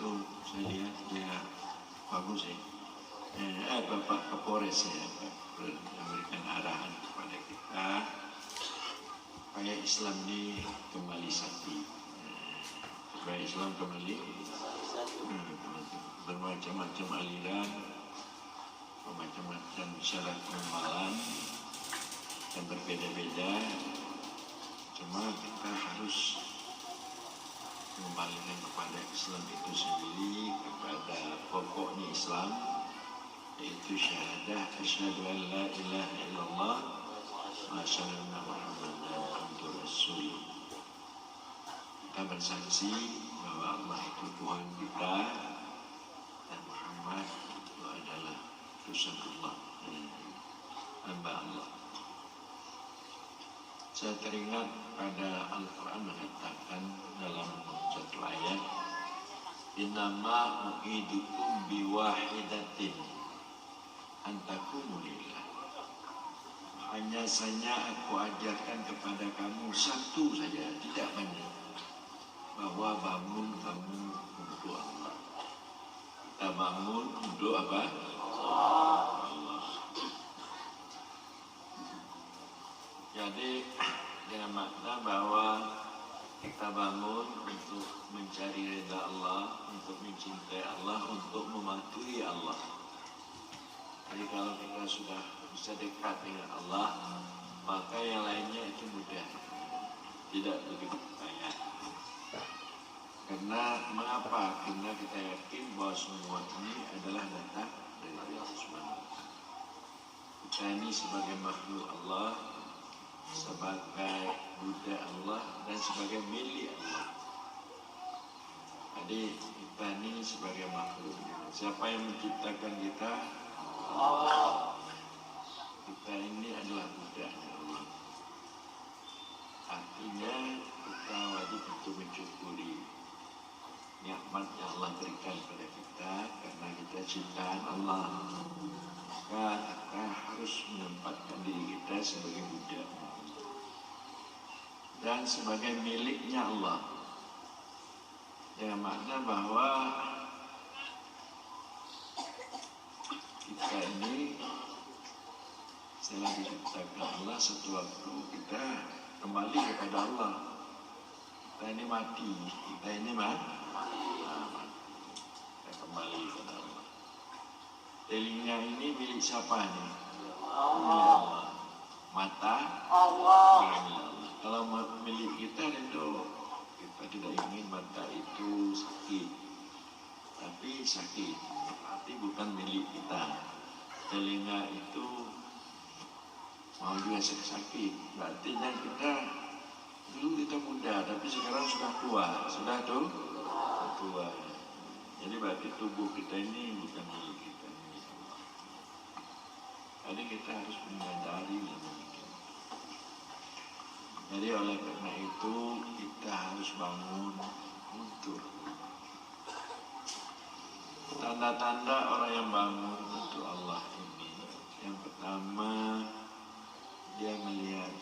itu saya lihat dia bagus ya. Bapak Kapolres ya, memberikan arahan kepada kita supaya Islam ini kembali sakti, supaya Islam kembali bermacam-macam aliran, bermacam-macam syarat pengembalan yang berbeda-beda. Cuma kita harus kembalikan kepada Islam itu sendiri, kepada pokoknya Islam, yaitu syahadah asyhadu an la ilaha illallah wa asyhadu anna Muhammadan abduhu rasul. Kita bersaksi bahwa Allah itu Tuhan kita dan Muhammad itu adalah utusan Allah, hamba Allah. Saya teringat pada Al-Quran mengatakan dalam satu ayat, innama u'idukum biwahidatin antakumu lillah. Hanya saja aku ajarkan kepada kamu satu saja, tidak banyak, bahwa bangun kamu untuk Allah. Kita bangun untuk apa? Allah. Jadi dengan makna bahwa kita bangun untuk mencari ridha Allah, untuk mencintai Allah, untuk mematuhi Allah. Jadi kalau kita sudah bisa dekat dengan Allah, maka yang lainnya itu mudah, tidak begitu banyak. Karena mengapa? Karena kita yakin bahwa semua ini adalah datang dari Allah Subhanahu wa Ta'ala. Kita ini sebagai makhluk Allah, sebagai budak Allah, dan sebagai milik Allah. Jadi kita ini sebagai makhluk. Siapa yang menciptakan kita? Allah. Kita ini adalah budaknya Allah. Artinya kita wajib untuk mensyukuri nikmat yang Allah berikan kepada kita, karena kita ciptaan Allah. Maka kita harus menempatkan diri kita sebagai budak dan sebagai miliknya Allah. Dengan makna bahwa kita ini setelah diciptakan Allah, satu waktu kita kembali kepada Allah. Kita ini mati, kita ini mati. Kita kembali kepada Allah. Telinga ini milik siapa nih? Allah. Mata Allah. Kalau milik kita itu, kita tidak ingin mata itu sakit, tapi sakit, berarti bukan milik kita. Telinga itu mau juga sakit, berarti yang kita dulu kita muda, tapi sekarang sudah tua, sudah tuh tua. Jadi berarti tubuh kita ini bukan milik kita, milik Allah. Jadi kita harus menyadari demikian. Jadi oleh karena itu kita harus bangun untuk tanda-tanda orang yang bangun untuk Allah ini. Yang pertama, dia melihat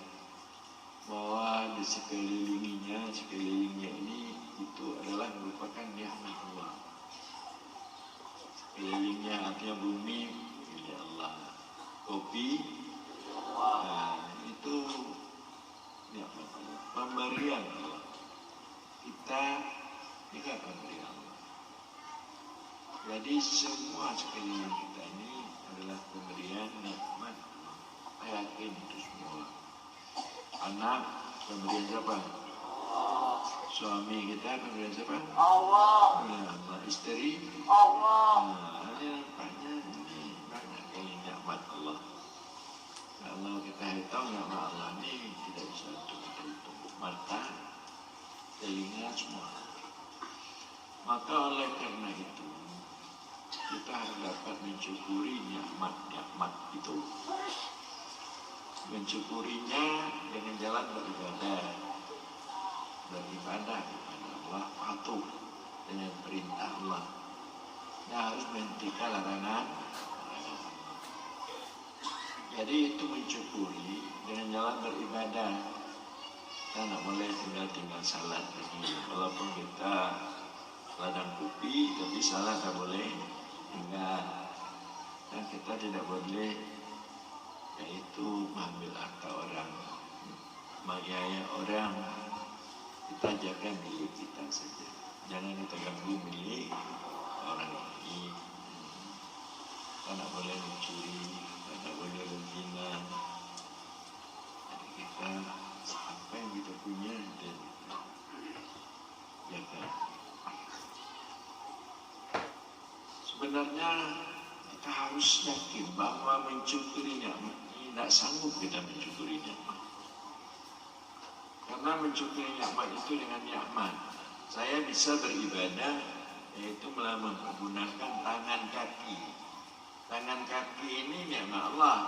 bahwa di sekelilingnya ini itu adalah merupakan nikmat Allah. Sekelilingnya artinya bumi milik Allah, kopi, itu nikmat Allah, pemberian Allah. Kita juga pemberian Allah. Jadi semua sekeliling kita ini adalah pemberian nikmat Allah. Saya yakin itu semua. Anak pemberian siapa? Suami kita pemberian siapa? Allah. Allah. Istri? Allah. Ini nampaknya ini banyak kali nikmat Allah. Kalau kita hitung nikmat Allah ini tidak bisa untuk kita hitung. Mata, telinga, semua. Maka oleh karena itu kita harus dapat mensyukuri nikmat-nikmat itu. Mensyukurinya dengan jalan beribadah kepada Allah, patuh dengan perintah Allah, dan harus menghentikan larangan. Jadi itu mensyukuri dengan jalan beribadah. Kita tidak boleh tinggal salat lagi, walaupun kita ladang kopi, tapi salah tak boleh tinggal. Dan kita tidak boleh yaitu mengambil harta orang, menganiaya orang. Kita jaga milik kita saja, jangan kita ganggu milik orang lain. Kita tidak boleh mencuri, kita tidak boleh berzina. Jadi kita apa yang kita punya dan jaga. Sebenarnya kita harus yakin bahwa mencukuri nikmat ini tidak sanggup kita mencukuri nikmat. Karena mencukuri nikmat itu dengan nikmat. Saya bisa beribadah yaitu menggunakan tangan kaki. Tangan kaki ini nikmat Allah.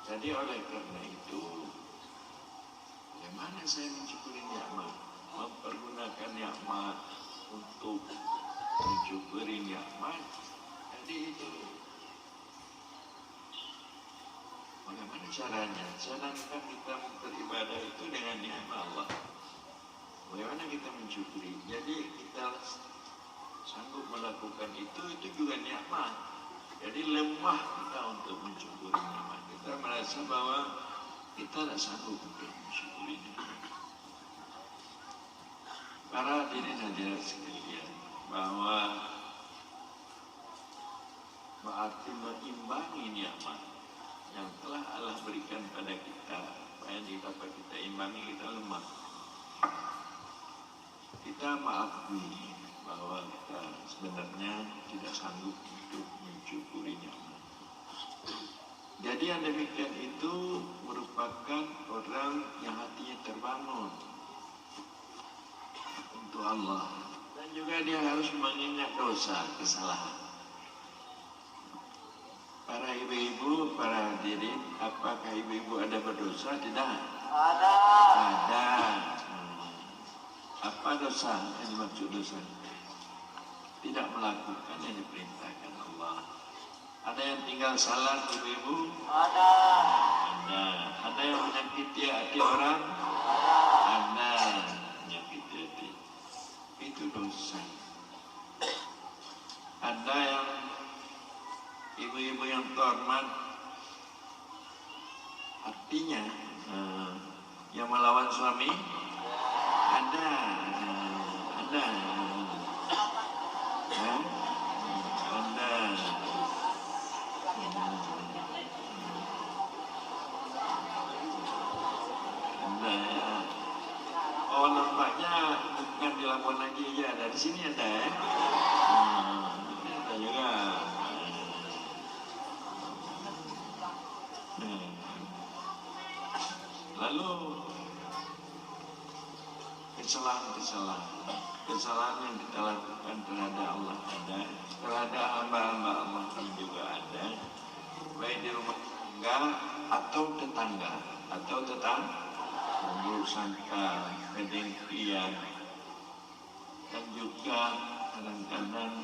Jadi oleh karena itu, bagaimana saya mencukuri nikmat? Mempergunakan nikmat untuk mencukuri nikmat. Jadi itu bagaimana caranya? Sedangkan kita beribadah itu dengan nikmat Allah. Bagaimana kita mencukuri? Jadi kita sanggup melakukan itu juga nikmat. Jadi lemah kita untuk mencukuri nikmat. Kita merasa bahwa kita tidak sanggup untuk mensyukuri nikmat. Para hadirin hadirat sekalian, bahwa berarti mengimbangi nikmat yang telah Allah berikan pada kita. Apa yang dapat kita imbangi, kita lemah. Kita mengakui bahwa kita sebenarnya tidak sanggup untuk mencukuri nikmat. Jadi yang demikian itu merupakan orang yang hatinya terbangun untuk Allah. Dan juga dia harus mengingat dosa, kesalahan. Para ibu-ibu, para hadirin, apakah ibu-ibu ada berdosa? Tidak. Ada. Ada. Apa dosa yang dimaksud dosa? Tidak melakukan yang diperintahkan Allah. Ada yang tinggal salah ibu-ibu? Ada. Ada. Ada yang menyakiti hati orang? Ada. Menyakiti hati. Itu dosa. Ada yang ibu-ibu yang terhormat, artinya yang melawan suami? Ada. Ada. Ada. Oh, nampaknya bukan di Labuan lagi ya, dari sini ada ya. Ada juga. Lalu kesalahan yang kita lakukan terhadap Allah ada, terhadap hamba-hamba Allah juga ada, baik di rumah tangga atau tetangga, buruk sangka, kedengkian, dan juga kadang-kadang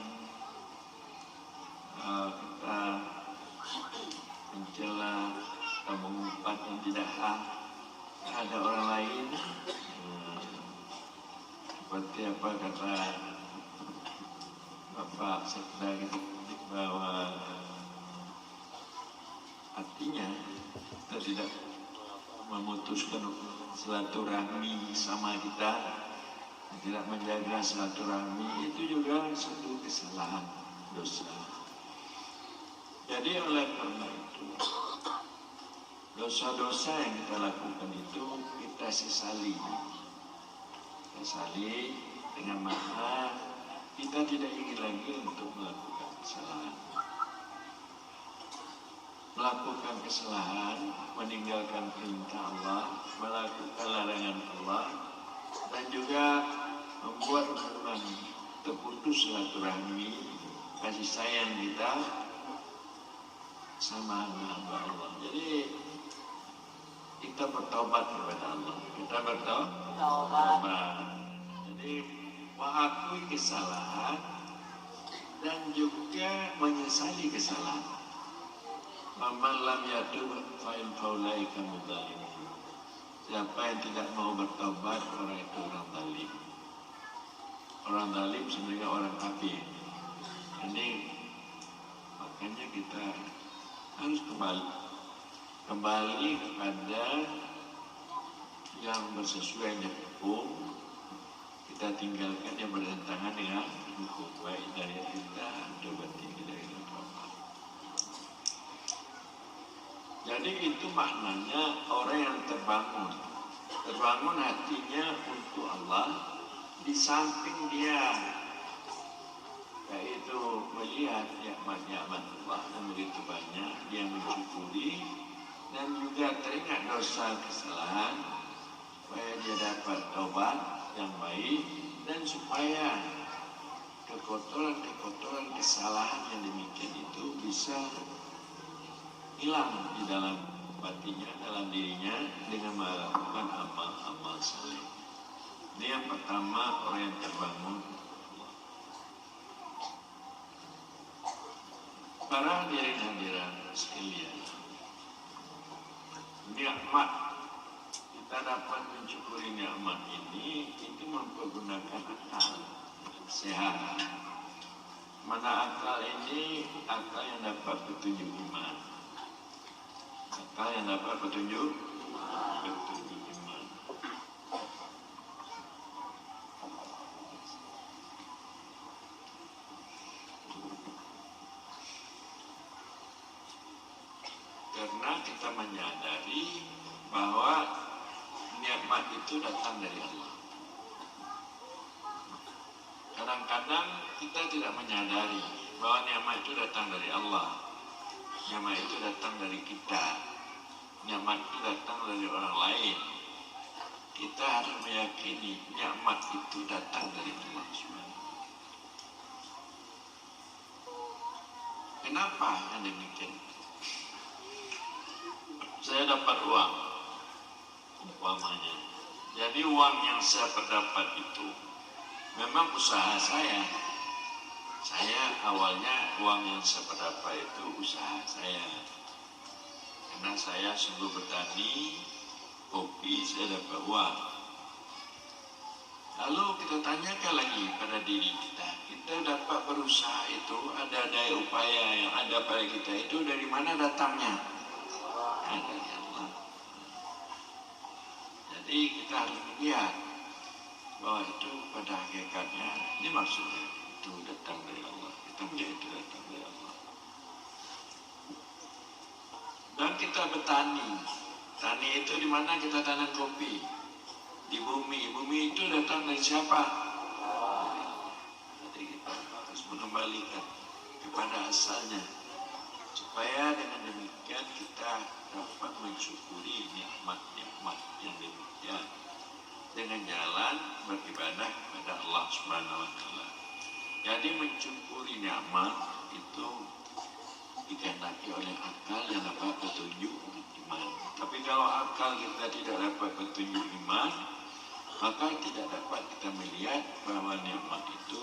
kita mencela atau mengumpat yang tidak hak ada orang lain. Seperti apa kata Bapak Sekda gitu, bahwa artinya kita tidak memutuskan silaturahmi sama kita, tidak menjaga silaturahmi, itu juga satu kesalahan, dosa. Jadi oleh karena itu, dosa-dosa yang kita lakukan itu kita sesali. Sesali dengan makna kita tidak ingin lagi untuk melakukan kesalahan. Melakukan kesalahan, meninggalkan perintah Allah, melakukan larangan Allah, dan juga membuat hubungan terputus silaturahmi, kasih sayang kita sama hamba Allah. Jadi kita bertobat kepada Allah. Kita bertobat. Jadi mengakui kesalahan dan juga menyesali kesalahan. Man lam yatub fa in faulaika mudzalimun. Siapa yang tidak mau bertobat, orang itu orang zalim. orang zalim sebenarnya orang kafir. Jadi makanya kita harus kembali kepada yang bersesuaian dengan hukum. Kita tinggalkan yang bertentangan dengan hukum, baik dari kita atau batin dari Allah. Jadi itu maknanya orang yang terbangun hatinya untuk Allah, di samping dia yaitu melihat nikmat-nikmat Allah yang begitu banyak, dia mensyukuri dan juga teringat dosa kesalahan supaya dia dapat taubat yang baik dan supaya kekotoran kesalahan yang demikian itu bisa hilang di dalam batinnya, dalam dirinya dengan melakukan amal-amal saleh. Ini yang pertama, orang yang terbangun. Para hadirin sekalian, nikmat kita dapat mensyukuri nikmat ini itu mempergunakan akal sehat. Mana akal ini? Akal yang dapat petunjuk iman. Akal yang dapat petunjuk iman. Karena kita menyadari bahwa nikmat itu datang dari Allah. Kadang-kadang kita tidak menyadari bahwa nikmat itu datang dari Allah. Nikmat itu datang dari kita. Nikmat itu datang dari orang lain. Kita harus meyakini nikmat itu datang dari Allah SWT. Kenapa yang demikian? Saya dapat uang, umpamanya. Jadi uang yang saya dapat itu memang usaha saya. Saya awalnya uang yang saya dapat itu usaha saya. Karena saya sungguh bertani kopi, saya dapat uang. Lalu kita tanyakan lagi pada diri kita dapat berusaha itu, ada daya upaya yang ada pada kita itu dari mana datangnya? Dari Allah. Jadi kita harus melihat bahwa itu pada hakikatnya, ini maksudnya itu datang dari Allah. Kita melihat itu datang dari Allah. Dan kita bertani. Tani itu di mana kita tanam kopi? Di bumi. Bumi itu datang dari siapa? Jadi kita harus mengembalikan kepada asalnya. Supaya dengan demikian kita dapat mensyukuri nikmat-nikmat yang demikian dengan jalan beribadah kepada Allah Subhanahu wa taala. Jadi mensyukuri nikmat itu dikehendaki oleh akal yang dapat petunjuk iman. Tapi kalau akal kita tidak dapat petunjuk iman, maka tidak dapat kita melihat bahwa nikmat itu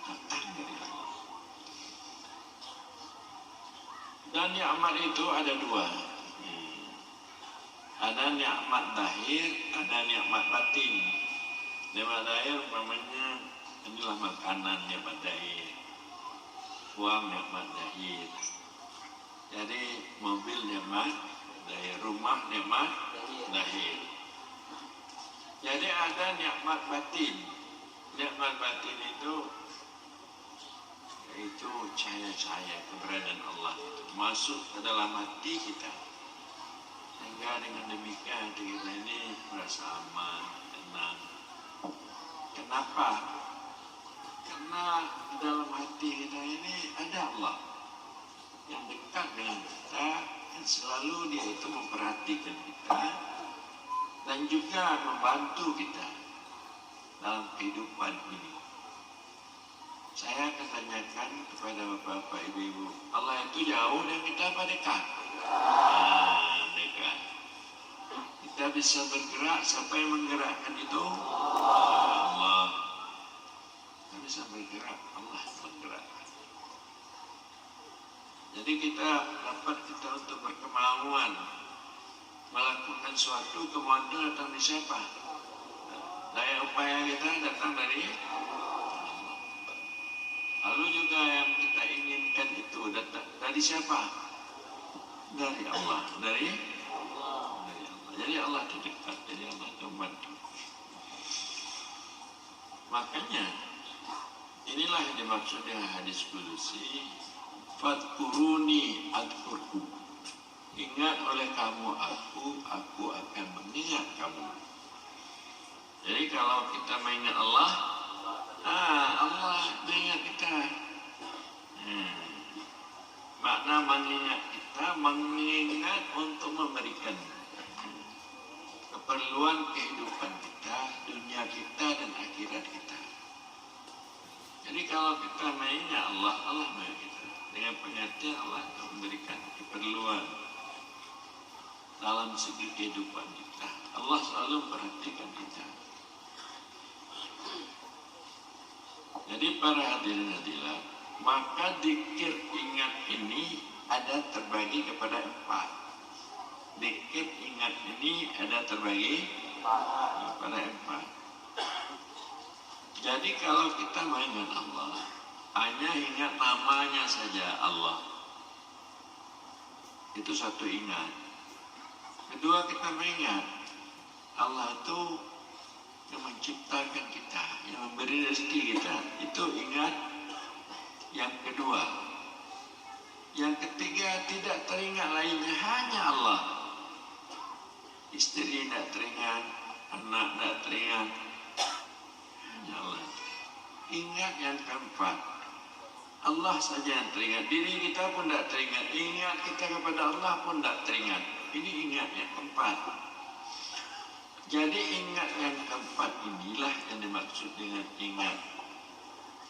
datang dari Allah. Dan nikmat itu ada dua. Ada nikmat zahir, ada nikmat batin. Nikmat zahir umpamanya inilah makanan nikmat zahir. Uang nikmat zahir. Jadi mobil nikmat zahir, rumah nikmat zahir. Jadi ada nikmat batin. Nikmat batin itu yaitu cahaya-cahaya keberadaan Allah itu masuk ke dalam hati kita, sehingga dengan demikian hati kita ini merasa aman, tenang. Kenapa? Karena di dalam hati kita ini ada Allah yang dekat dengan kita, dan selalu dia itu memperhatikan kita dan juga membantu kita dalam kehidupan ini. Saya akan tanyakan kepada bapak-bapak, ibu-ibu, Allah itu jauh dan kita apa dekat? Dekat. Kita bisa bergerak, siapa yang menggerakkan itu? Allah. Kita bisa bergerak, Allah menggerakkan. Jadi kita untuk berkemauan melakukan suatu, kemauan itu datang dari siapa? Daya upaya kita datang dari itu dari siapa? Dari Allah. Dari Allah. Jadi Allah itu dekat. Jadi Allah itu membantu. Makanya inilah yang dimaksud dengan hadis qudsi, fadkuruni adkurku. Ingat oleh kamu aku akan mengingat kamu. Jadi kalau kita mengingat Allah, Allah mengingat kita. Makna mengingat kita, mengingat untuk memberikan keperluan kehidupan kita, dunia kita dan akhirat kita. Jadi kalau kita mengingat Allah, Allah mengingat kita. Dengan pengertian Allah akan memberikan keperluan dalam segi kehidupan kita. Allah selalu memperhatikan kita. Jadi para hadirin hadirat, maka zikir ingat ini ada terbagi kepada 4. Zikir ingat ini ada terbagi kepada 4. Jadi kalau kita mengingat Allah, hanya ingat namanya saja Allah, itu satu ingat. Kedua, kita mengingat Allah itu yang menciptakan kita, yang memberi rezeki kita, itu ingat yang kedua. Yang ketiga, tidak teringat lainnya, hanya Allah. Istri tidak teringat, anak tidak teringat, hanya Allah. Ingat yang keempat, Allah saja yang teringat. Diri kita pun tidak teringat. Ingat kita kepada Allah pun tidak teringat. Ini ingat yang keempat. Jadi ingat yang keempat inilah yang dimaksud dengan ingat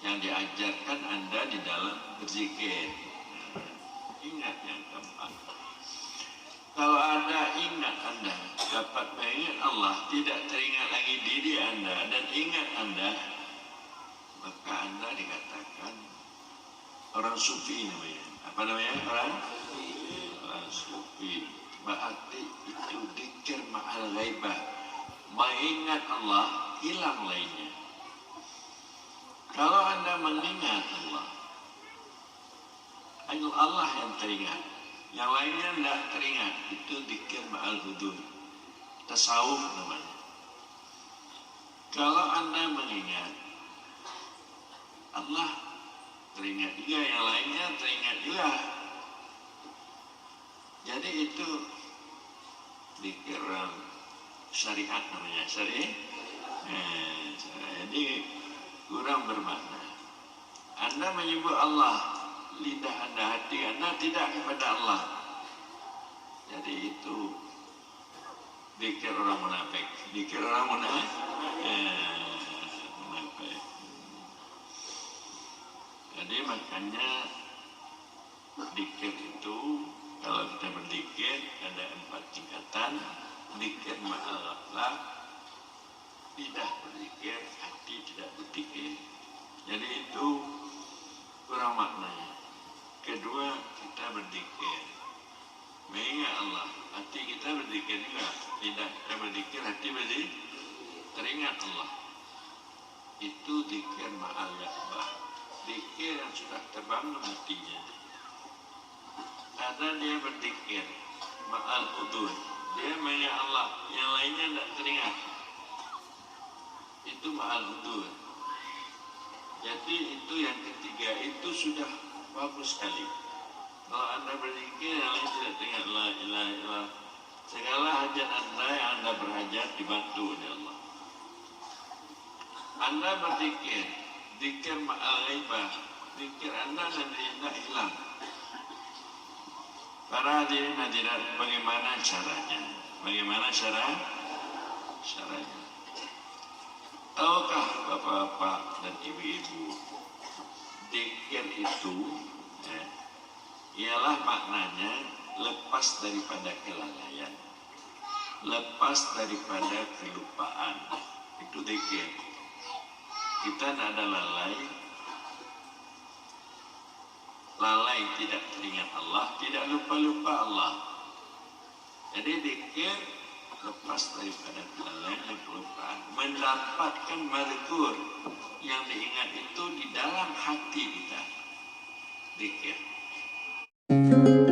yang diajarkan Anda di dalam berzikir. Ingat yang keempat. Kalau Anda ingat Anda dapat mengingat Allah, tidak teringat lagi diri Anda dan ingat Anda, maka Anda dikatakan orang sufi namanya. Apa namanya? Orang sufi. Berarti itu dzikir ma'al ghaibah. Mengingat Allah, hilang lainnya. Kalau Anda mengingat Allah, Allah yang teringat, yang lainnya tidak teringat. Itu dzikir ma'al hudur, tasawuf namanya. Kalau Anda mengingat Allah, teringat juga, yang lainnya teringat juga. Jadi itu dzikir syariat namanya, syariat. Jadi kurang bermakna. Anda menyebut Allah, lidah Anda, hati Anda tidak kepada Allah. Jadi itu dzikir orang munafik. Dzikir orang munafik. Jadi makanya dzikir itu, kalau kita berzikir ada 4 tingkatan. Dzikir ma'al, lidah berzikir, hati tidak berzikir. Jadi itu kurang maknanya. Kedua, kita berzikir mengingat Allah, hati kita berzikir juga. Lidah kita berzikir, hati berzikir, teringat Allah. Itu dzikir ma'al yaqbah. Dzikir yang sudah terbangun hatinya. Ada dia berzikir ma'al hudur, dia mengingat Allah, yang lainnya tidak teringat. Itu ma'al hudur. Jadi itu yang ketiga, itu sudah bagus sekali. Kalau Anda berzikir, yang lain tidak teringat, la ilaha illallah, segala hajat Anda yang Anda berhajat dibantu oleh Allah. Anda berzikir, zikir ma'al ghaibah, zikir Anda dan tidak hilang. Para hadirin hadirat, bagaimana caranya? Bagaimana caranya? Tahukah bapak-bapak dan ibu-ibu, zikir itu ialah maknanya lepas daripada kelalaian, lepas daripada kelupaan. Itu zikir. Kita tidak ada lalai tidak teringat Allah, tidak lupa Allah. Jadi zikir lepas daripada kelalaian dan kelupaan, mendapatkan mazkur yang diingat itu di dalam hati kita. Zikir. Tuhan.